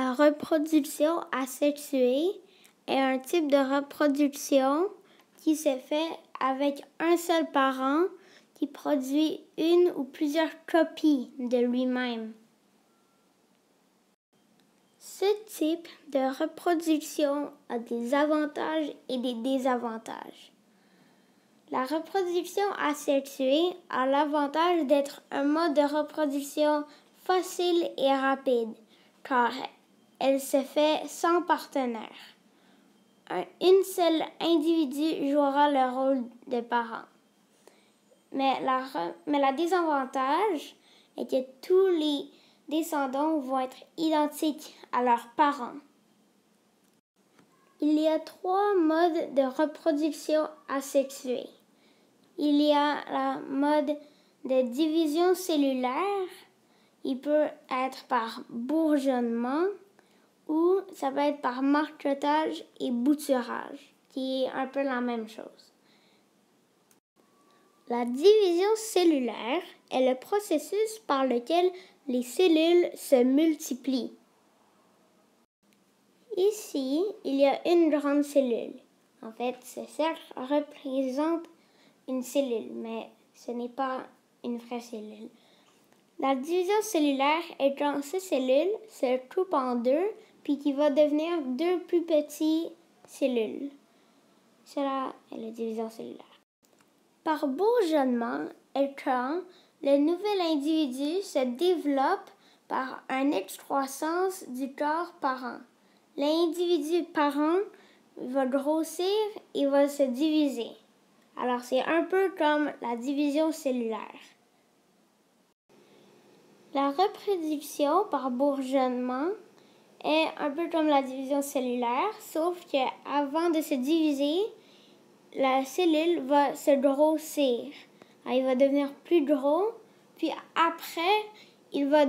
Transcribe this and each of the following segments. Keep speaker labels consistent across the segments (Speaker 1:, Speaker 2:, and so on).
Speaker 1: La reproduction asexuée est un type de reproduction qui se fait avec un seul parent qui produit une ou plusieurs copies de lui-même. Ce type de reproduction a des avantages et des désavantages. La reproduction asexuée a l'avantage d'être un mode de reproduction facile et rapide, car elle se fait sans partenaire. Un seul individu jouera le rôle de parent. Mais la désavantage est que tous les descendants vont être identiques à leurs parents. Il y a 3 modes de reproduction asexuée. Il y a le mode de division cellulaire. Il peut être par bourgeonnement ou ça peut être par marquetage et bouturage, qui est un peu la même chose. La division cellulaire est le processus par lequel les cellules se multiplient. Ici, il y a une grande cellule. En fait, ce cercle représente une cellule, mais ce n'est pas une vraie cellule. La division cellulaire est quand ces cellules se coupent en deux, puis qui va devenir 2 plus petites cellules. Cela est la division cellulaire. Par bourgeonnement est quand le nouvel individu se développe par une excroissance du corps parent. L'individu parent va grossir et va se diviser. Alors, c'est un peu comme la division cellulaire. La reproduction par bourgeonnement est un peu comme la division cellulaire, sauf qu'avant de se diviser, la cellule va se grossir. Alors, il va devenir plus gros, puis après, il va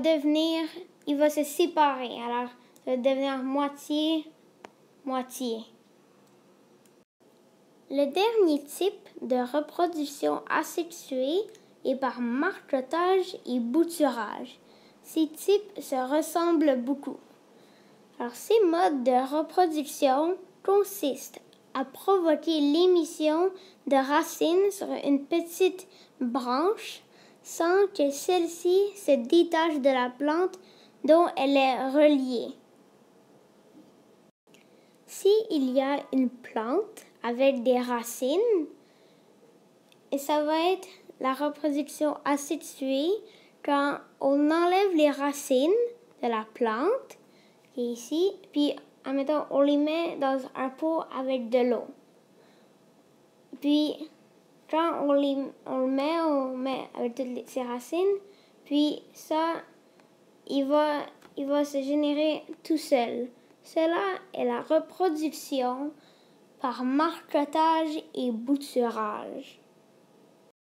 Speaker 1: se séparer. Alors, ça va devenir moitié-moitié. Le dernier type de reproduction asexuée est par marquetage et bouturage. Ces types se ressemblent beaucoup. Alors, ces modes de reproduction consistent à provoquer l'émission de racines sur une petite branche sans que celle-ci se détache de la plante dont elle est reliée. S'il y a une plante avec des racines, et ça va être la reproduction asexuée quand on enlève les racines de la plante, qui est ici, puis admettons, on les met dans un pot avec de l'eau. Puis, quand on le met avec toutes ces racines, puis ça, il va se générer tout seul. Cela est la reproduction par marquetage et bouturage.